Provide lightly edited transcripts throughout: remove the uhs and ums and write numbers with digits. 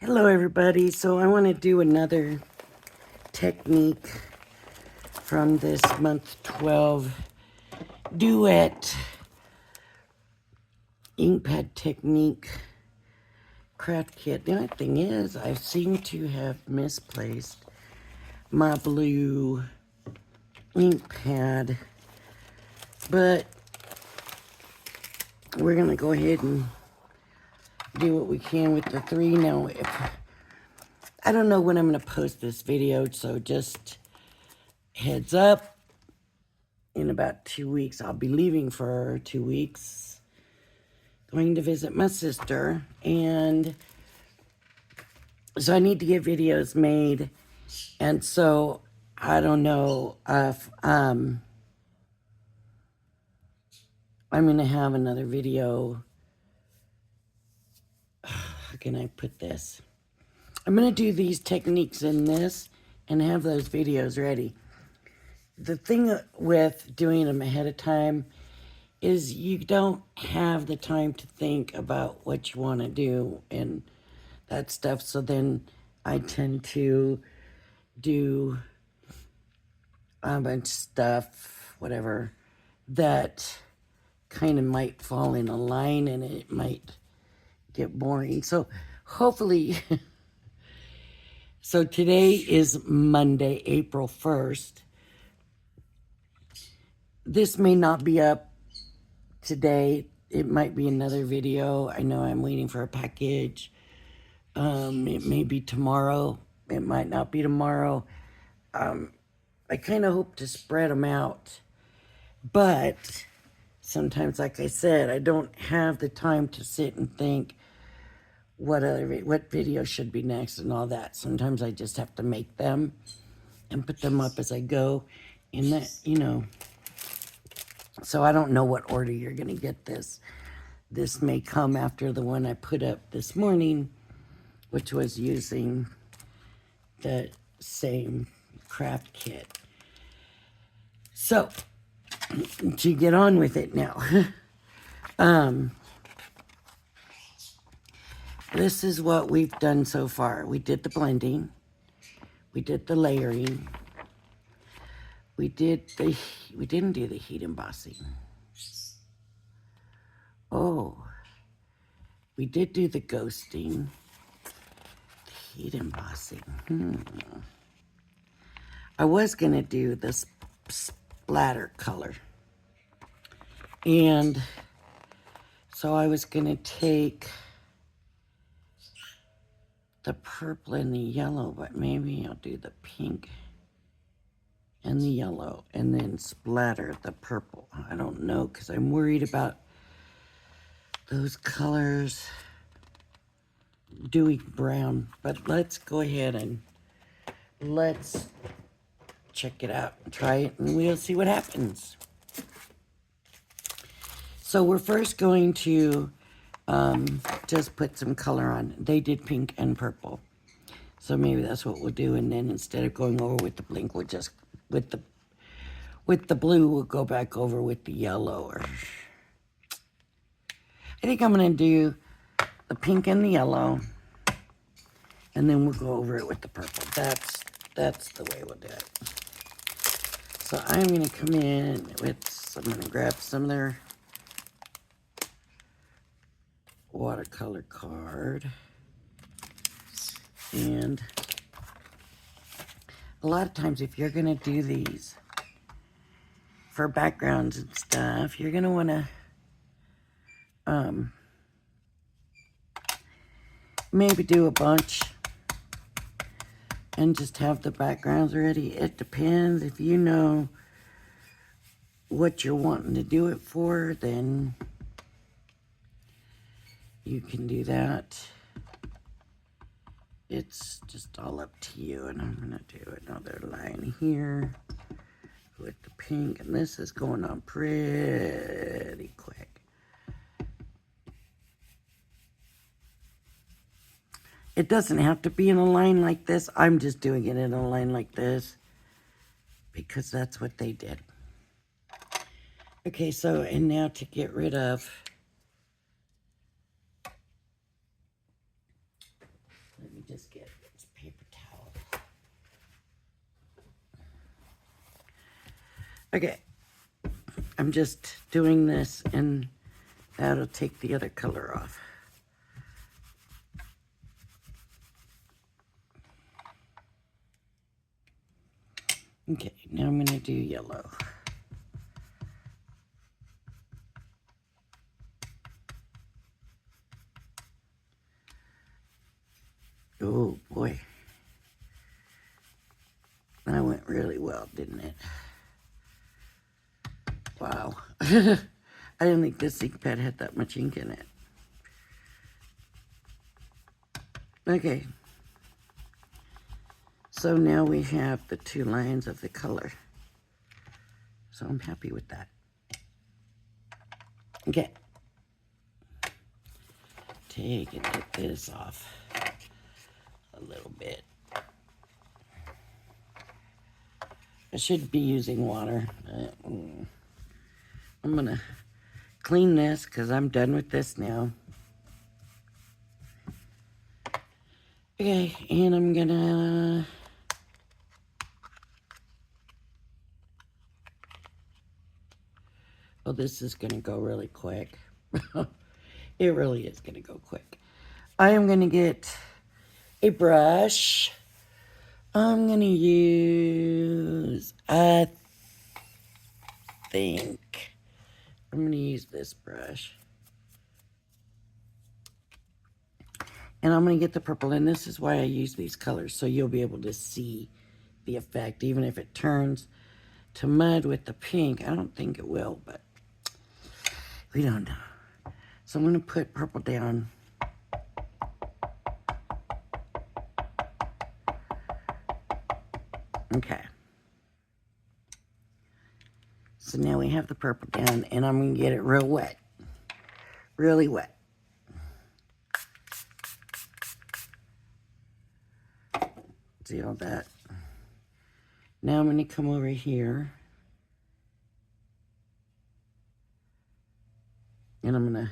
Hello everybody. So I want to do another technique from this month 12 duet ink pad technique craft kit. The only thing is I seem to have misplaced my blue ink pad, but we're going to go ahead and do what we can with the three. Now, I don't know when I'm going to post this video, so just heads up. In about 2 weeks, I'll be leaving for 2 weeks, going to visit my sister, and so I need to get videos made, and so I don't know if I'm going to have another video. How can I put this? I'm going to do these techniques in this and have those videos ready. The thing with doing them ahead of time is you don't have the time to think about what you want to do and that stuff. So then I tend to do a bunch of stuff, whatever, that kind of might fall in a line and it might get boring. So hopefully, so today is Monday, April 1st. This may not be up today. It might be another video. I know I'm waiting for a package. It may be tomorrow. It might not be tomorrow. I kind of hope to spread them out. But sometimes, like I said, I don't have the time to sit and think what video should be next and all that. Sometimes I just have to make them and put them up as I go. And that, so I don't know what order you're going to get this. This may come after the one I put up this morning, which was using the same craft kit. So, to get on with it now. This is what we've done so far. We did the blending. We did the layering. We didn't do the heat embossing. Oh, we did do the ghosting. The heat embossing. I was going to do this splatter color. And so I was going to take the purple and the yellow, but maybe I'll do the pink and the yellow and then splatter the purple. I don't know, because I'm worried about those colors doing brown. But let's go ahead and let's check it out and try it, and we'll see what happens. So we're first going to just put some color on. They did pink and purple, so maybe that's what we'll do. And then instead of going over with the blink, we'll just with the blue, we'll go back over with the yellow. Or I think I'm gonna do the pink and the yellow, and then we'll go over it with the purple. That's the way we'll do it. So I'm gonna come in with, I'm gonna grab some of their watercolor card, and a lot of times if you're gonna do these for backgrounds and stuff, you're gonna want to maybe do a bunch and just have the backgrounds ready. It depends. If you know what you're wanting to do it for, then you can do that. It's just all up to you. And I'm gonna do another line here with the pink, and this is going on pretty quick. It doesn't have to be in a line like this. I'm just doing it in a line like this because that's what they did. Okay, so, and now to get rid of, let just get this paper towel. Okay, I'm just doing this and that'll take the other color off. Okay, now I'm going to do yellow. Oh boy. That went really well, didn't it? Wow. I didn't think this ink pad had that much ink in it. Okay. So now we have the two lines of the color. So I'm happy with that. Okay. Take and get this off a little bit. I should be using water. I'm gonna clean this because I'm done with this now. Okay, and I'm gonna oh, this is gonna go really quick. It really is gonna go quick. I am gonna get a brush. I'm gonna use, I think, I'm gonna use this brush. And I'm gonna get the purple, and this is why I use these colors, so you'll be able to see the effect, even if it turns to mud with the pink. I don't think it will, but we don't know. So I'm gonna put purple down. Okay. So now we have the purple down, and I'm going to get it real wet. Really wet. See all that? Now I'm going to come over here. And I'm going to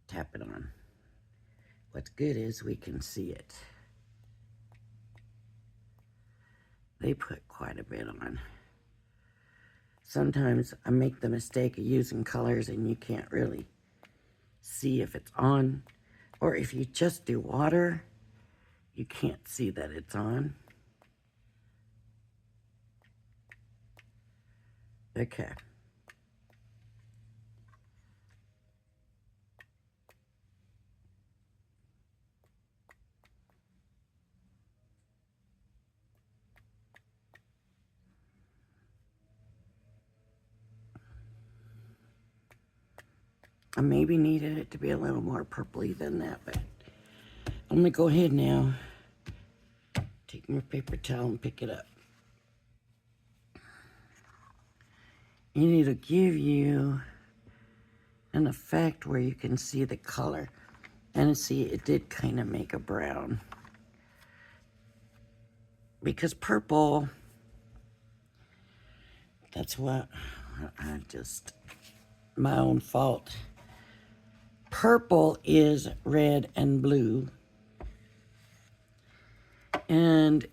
tap it on. What's good is we can see it. They put quite a bit on. Sometimes I make the mistake of using colors and you can't really see if it's on. Or if you just do water, you can't see that it's on. Okay. I maybe needed it to be a little more purpley than that, but I'm gonna go ahead now, take my paper towel and pick it up. And it'll give you an effect where you can see the color. And see, it did kind of make a brown. Because purple, that's what, my own fault. Purple is red and blue. And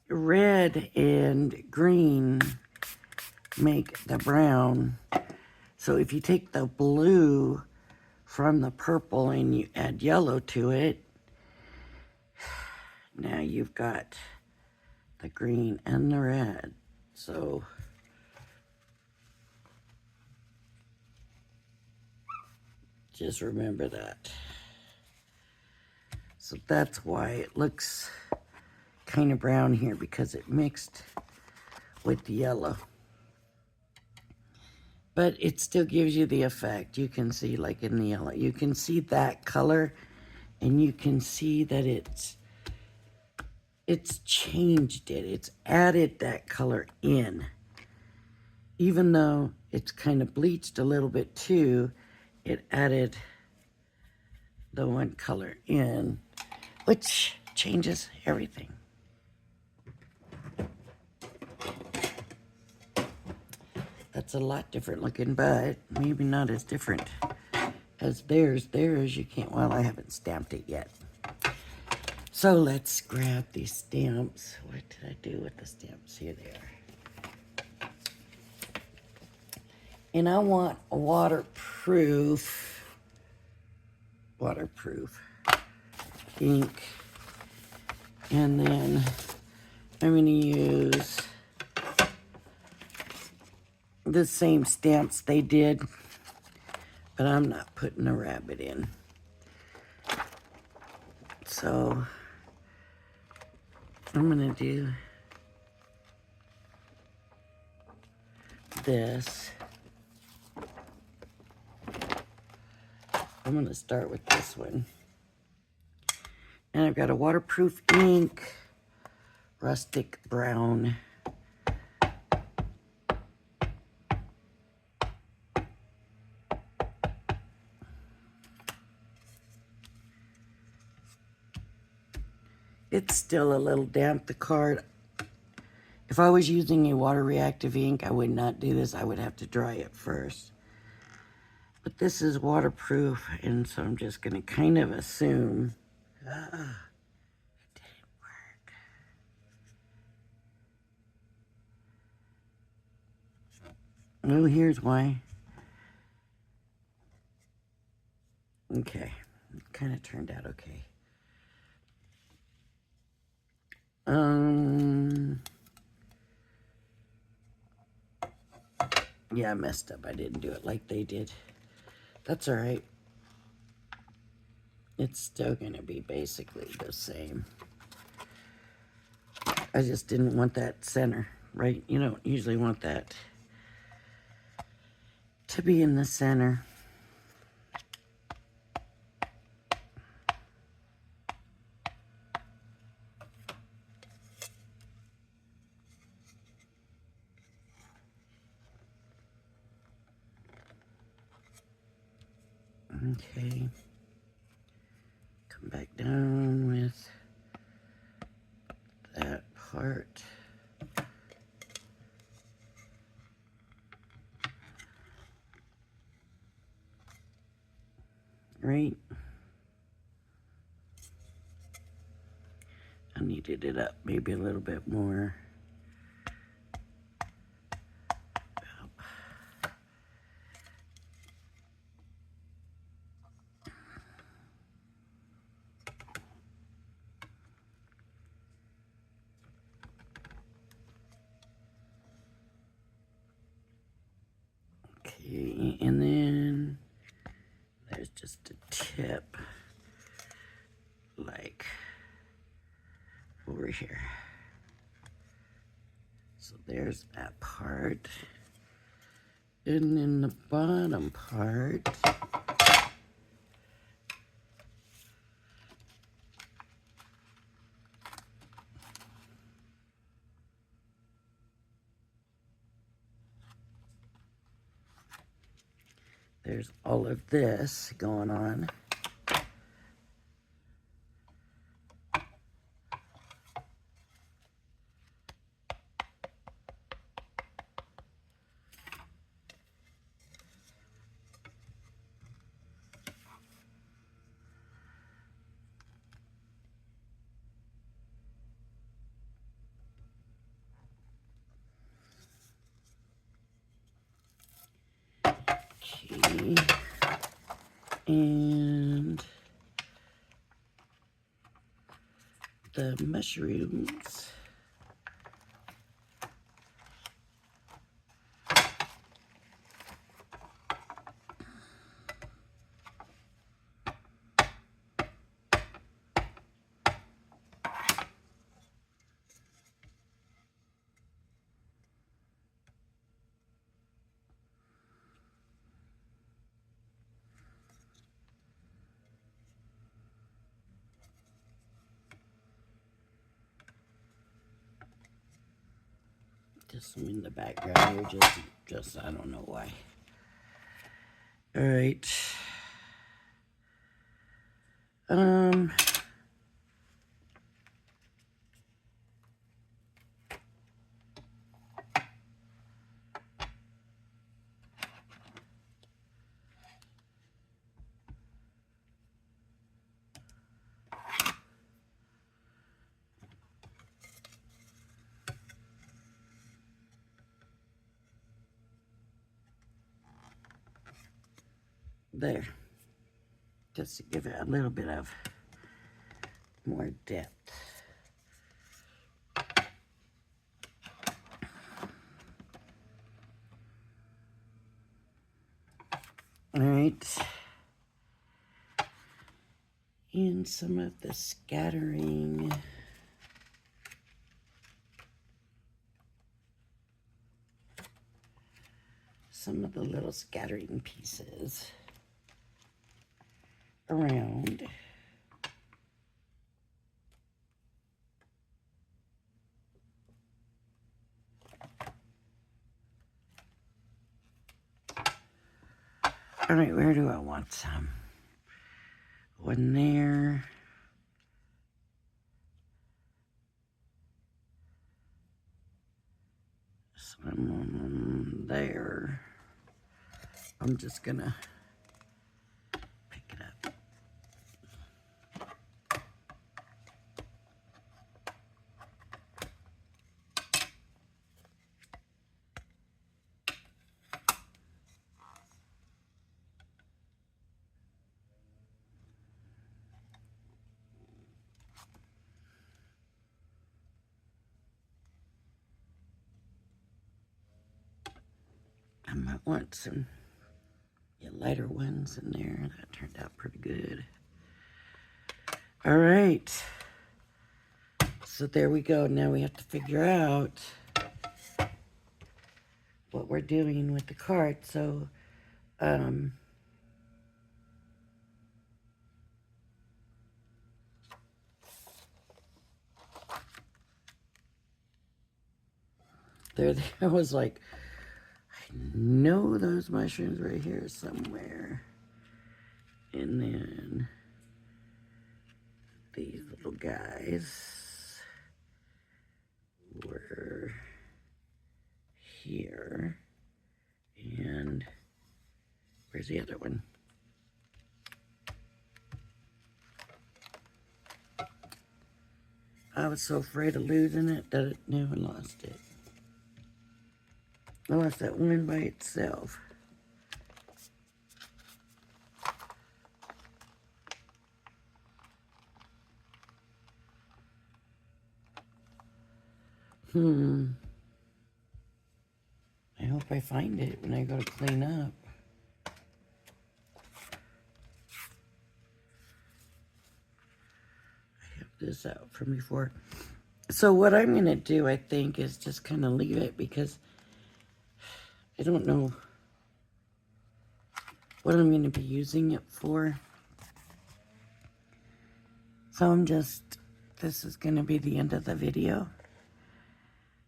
red and green make the brown. So if you take the blue from the purple and you add yellow to it, now you've got the green and the red. So just remember that. So that's why it looks kind of brown here, because it mixed with the yellow. But it still gives you the effect. You can see, like in the yellow, you can see that color, and you can see that it's changed it. It's added that color in. Even though it's kind of bleached a little bit too, it added the one color in, which changes everything. That's a lot different looking, but maybe not as different as theirs. You can't, well, I haven't stamped it yet. So let's grab these stamps. What did I do with the stamps? Here they are. And I want a waterproof ink. And then I'm going to use the same stamps they did, but I'm not putting a rabbit in. So I'm going to do this. I'm going to start with this one. And I've got a waterproof ink, rustic brown. It's still a little damp, the card. If I was using a water reactive ink, I would not do this. I would have to dry it first. But this is waterproof, and so I'm just going to kind of assume. It didn't work. Oh, here's why. Okay, it kind of turned out okay. Yeah, I messed up. I didn't do it like they did. That's all right. It's still going to be basically the same. I just didn't want that center, right? You don't usually want that to be in the center. Okay. Come back down with that part. Right. I needed it up maybe a little bit more. Okay, and then there's just a tip, like over here. So there's that part. And then the bottom part, there's all of this going on. Okay. And the mushrooms. Just some in the background here, just I don't know why. All right. there, just to give it a little bit of more depth. All right, and some of the scattering. Some of the little scattering pieces around. All right, where do I want some? One there. Some there. I'm just gonna pick it up. I might want some lighter ones in there. That turned out pretty good. All right. So there we go. Now we have to figure out what we're doing with the card. So, there I was like, I know those mushrooms right here somewhere. And then these little guys were here. And where's the other one? I was so afraid of losing it that I never lost it. I lost that one by itself. I hope I find it when I go to clean up. I have this out from before. So what I'm going to do, I think, is just kind of leave it because I don't know what I'm going to be using it for. So this is going to be the end of the video.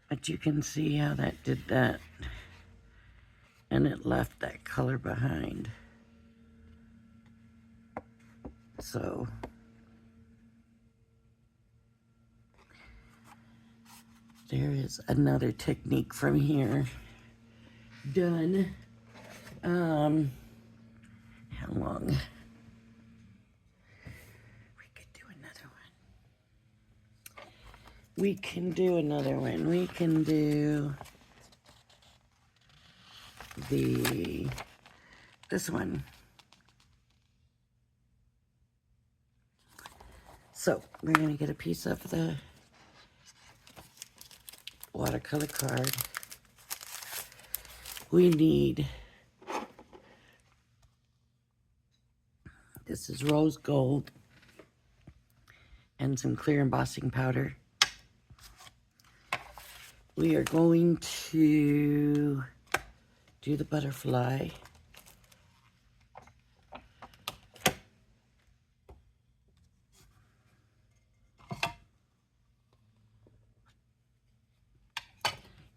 But you can see how that did that. And it left that color behind. So there is another technique from here done. How long? We could do another one. We can do another one. We can do this one. So we're gonna get a piece of the watercolor card. We need, this is rose gold and some clear embossing powder. We are going to do the butterfly.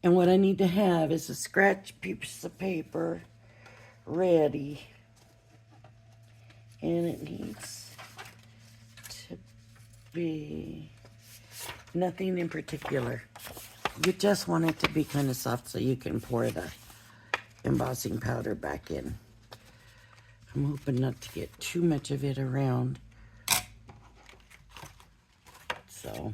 And what I need to have is a scratch piece of paper ready. And it needs to be nothing in particular. You just want it to be kind of soft so you can pour the embossing powder back in. I'm hoping not to get too much of it around. So.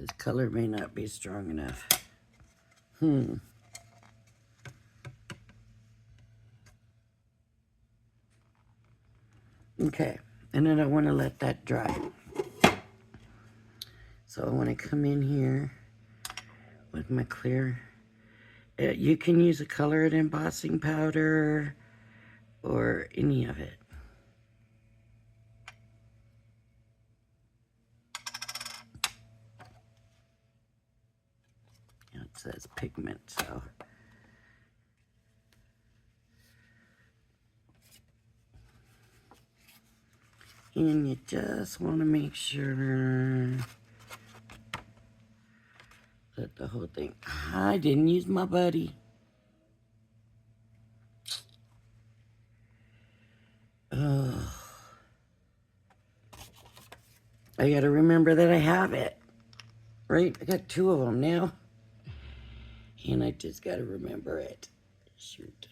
This color may not be strong enough. Okay, and then I want to let that dry. So I want to come in here with my clear. You can use a colored embossing powder or any of it. It says pigment, so. And you just want to make sure that the whole thing, I didn't use my buddy. Ugh. I gotta remember that I have it, right? I got 2 of them now. And I just gotta remember it. Shoot.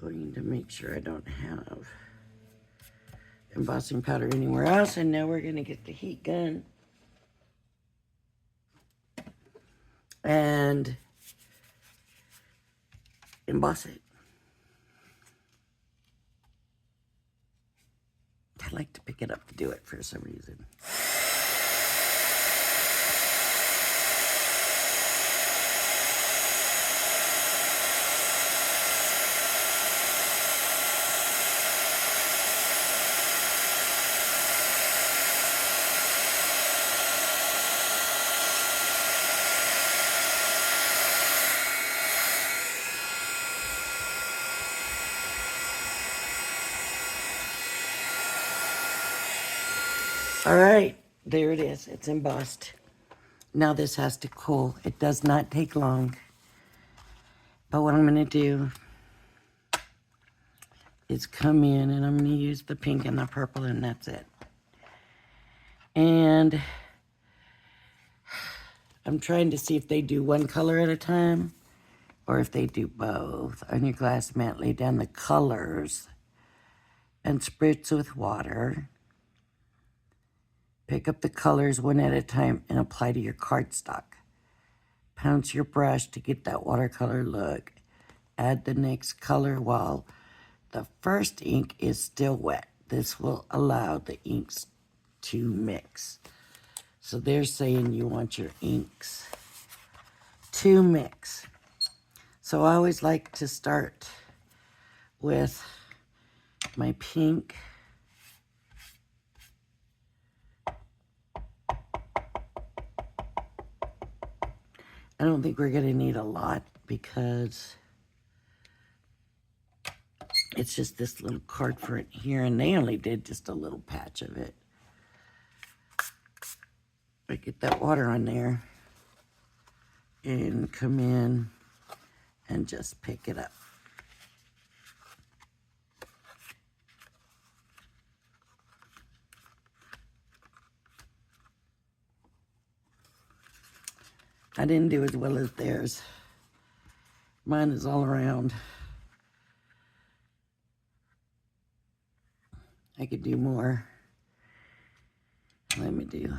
Going to make sure I don't have embossing powder anywhere else. And now we're gonna get the heat gun and emboss it. I like to pick it up to do it for some reason. All right, there it is. It's embossed. Now this has to cool. It does not take long. But what I'm gonna do is come in and I'm gonna use the pink and the purple and that's it. And I'm trying to see if they do one color at a time or if they do both. On your glass mat, lay down the colors and spritz with water. Pick up the colors one at a time and apply to your cardstock. Pounce your brush to get that watercolor look. Add the next color while the first ink is still wet. This will allow the inks to mix. So they're saying you want your inks to mix. So I always like to start with my pink. I don't think we're gonna need a lot because it's just this little card for it here, and they only did just a little patch of it. But get that water on there and come in and just pick it up. I didn't do as well as theirs. Mine is all around. I could do more. Let me do more.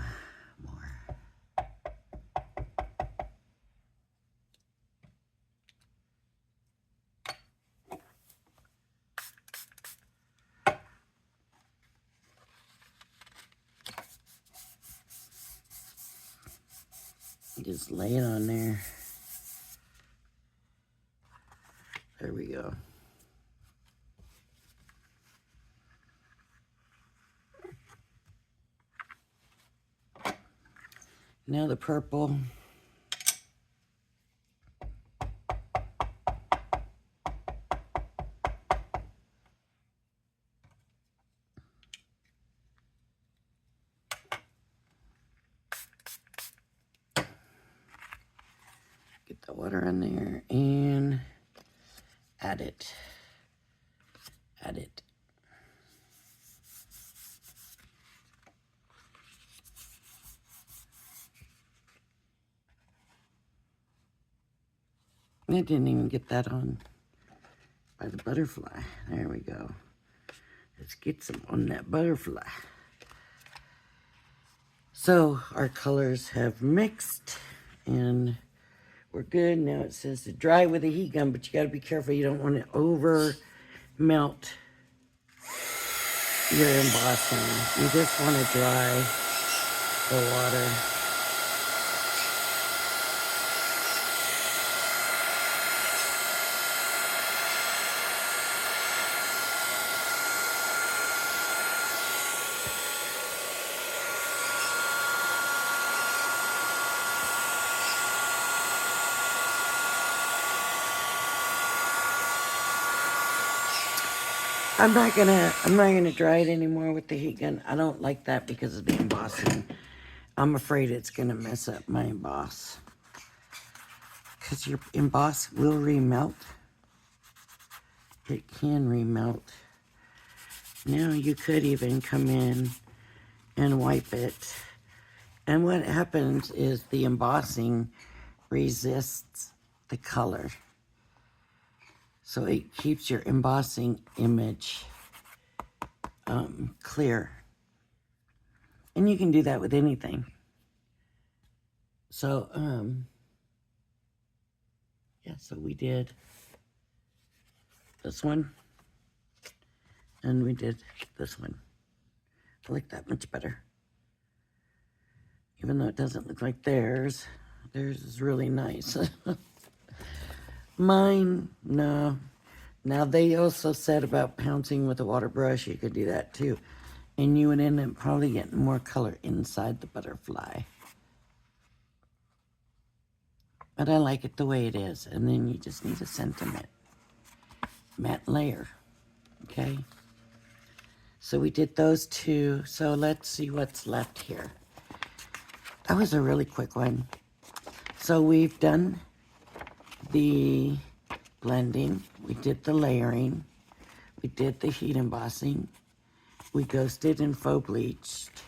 Just lay it on there. There we go. Now the purple. Get the water in there and add it. Add it. I didn't even get that on by the butterfly. There we go. Let's get some on that butterfly. So our colors have mixed and we're good. Now it says to dry with a heat gun, but you got to be careful. You don't want to over melt your embossing. You just want to dry the water. I'm not gonna dry it anymore with the heat gun. I don't like that because of the embossing. I'm afraid it's gonna mess up my emboss. Because your emboss will remelt. It can remelt. Now you could even come in and wipe it. And what happens is the embossing resists the color. So it keeps your embossing image clear. And you can do that with anything. So, yeah, so we did this one. And we did this one. I like that much better. Even though it doesn't look like theirs. Theirs is really nice. Mine, no. Now, they also said about pouncing with a water brush. You could do that, too. And you would end up probably getting more color inside the butterfly. But I like it the way it is. And then you just need a sentiment. Matte layer. Okay? So we did those two. So let's see what's left here. That was a really quick one. So we've done the blending. We did the layering. We did the heat embossing. We ghosted and faux bleached.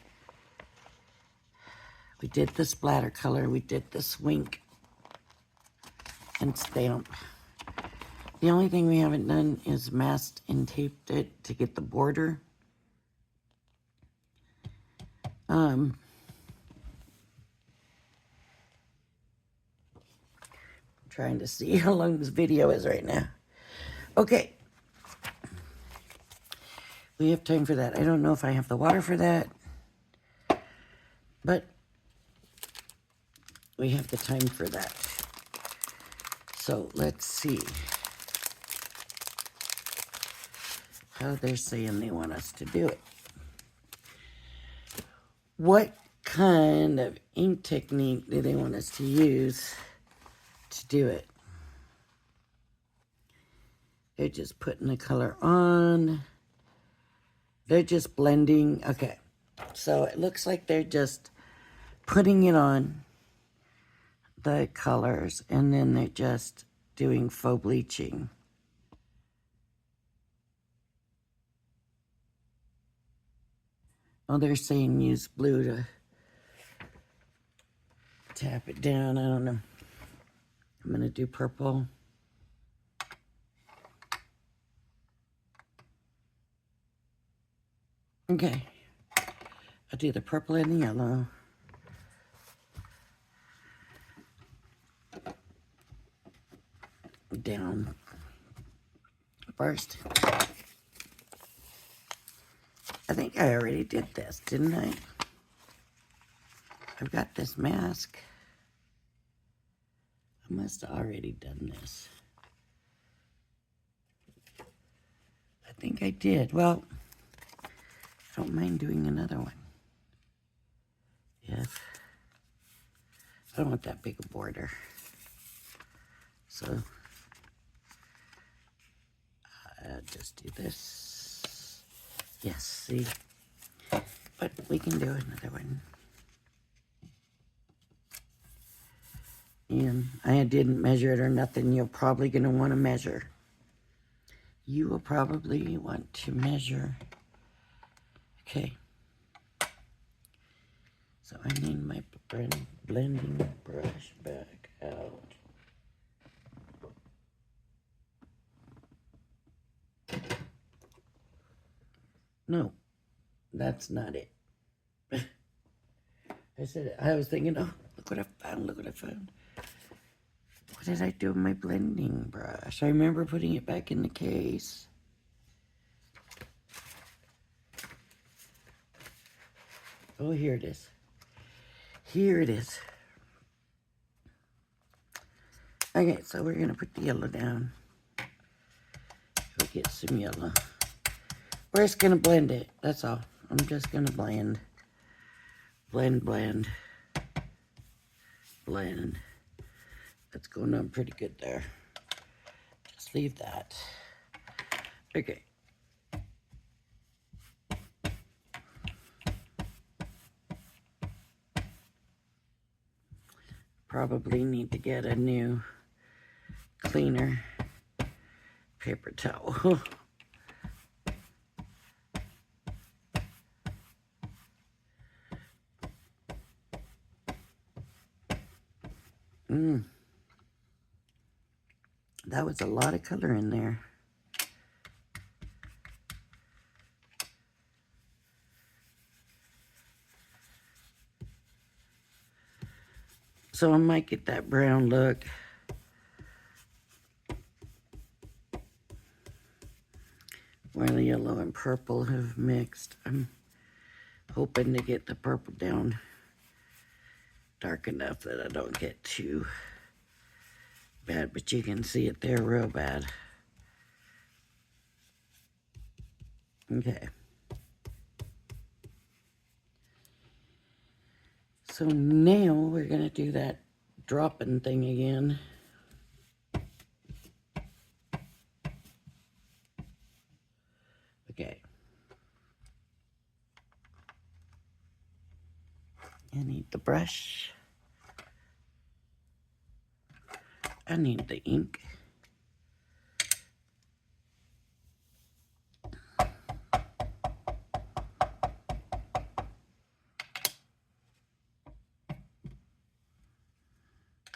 We did the splatter color. We did the swink and stamp. The only thing we haven't done is masked and taped it to get the border. Trying to see how long this video is right now. Okay. We have time for that. I don't know if I have the water for that, but we have the time for that. So let's see how they're saying they want us to do it. What kind of ink technique do they want us to use to do it? They're just putting the color on. They're just blending. Okay, so it looks like they're just putting it on the colors and then they're just doing faux bleaching. Oh, they're saying use blue to tap it down. I don't know. I'm going to do purple. Okay. I'll do the purple and the yellow. Down first. I think I already did this, didn't I? I've got this mask. I must have already done this. I think I did. Well, I don't mind doing another one. Yes. I don't want that big a border. So, I'll just do this. Yes, see? But we can do another one. And I didn't measure it or nothing. You're probably going to want to measure. You will probably want to measure. Okay. So I need my blending brush back out. No, that's not it. I was thinking, oh, look what I found, look what I found. What did I do with my blending brush? I remember putting it back in the case. Oh, here it is. Here it is. Okay, so we're going to put the yellow down. We'll get some yellow. We're just going to blend it. That's all. I'm just going to blend. Blend, blend. Blend. That's going on pretty good there. Just leave that. Okay. Probably need to get a new cleaner paper towel. That was a lot of color in there. So I might get that brown look. Where the yellow and purple have mixed. I'm hoping to get the purple down dark enough that I don't get too bad, but you can see it there real bad. Okay. So now we're going to do that dropping thing again. Okay. I need the brush. I need the ink.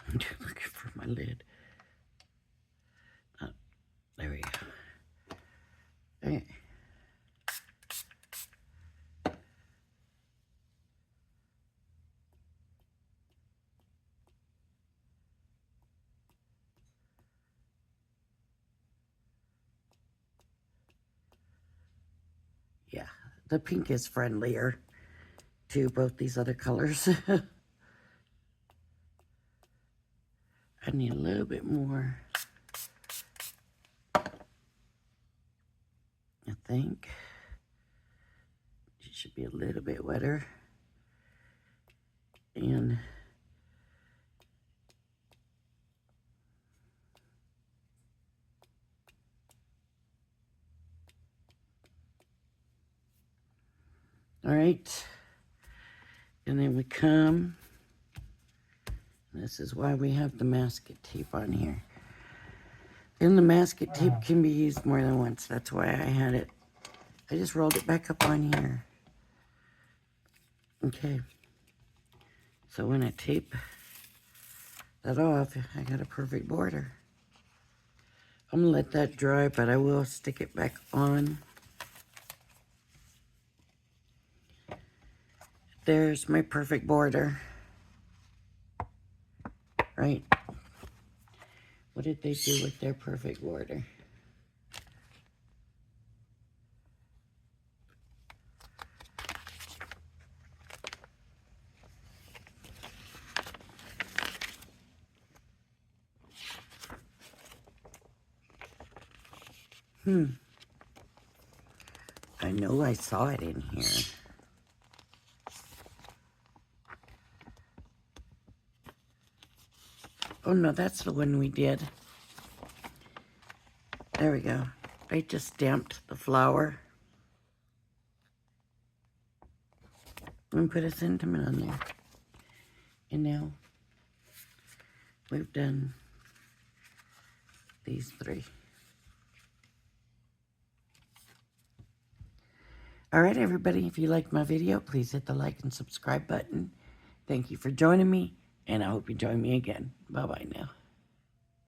I'm just looking for my lid. Oh, there we go. Okay. Yeah, the pink is friendlier to both these other colors. I need a little bit more. I think it should be a little bit wetter. And all right. And then we come. This is why we have the masking tape on here. And the masking tape can be used more than once. That's why I had it. I just rolled it back up on here. Okay. So when I tape that off, I got a perfect border. I'm gonna let that dry, but I will stick it back on. There's my perfect border. Right? What did they do with their perfect border? I know I saw it in here. Oh no, that's the one we did. There we go. I just stamped the flower. And put a sentiment on there. And now we've done these three. All right, everybody, if you liked my video, please hit the like and subscribe button. Thank you for joining me, and I hope you join me again. Bye-bye now.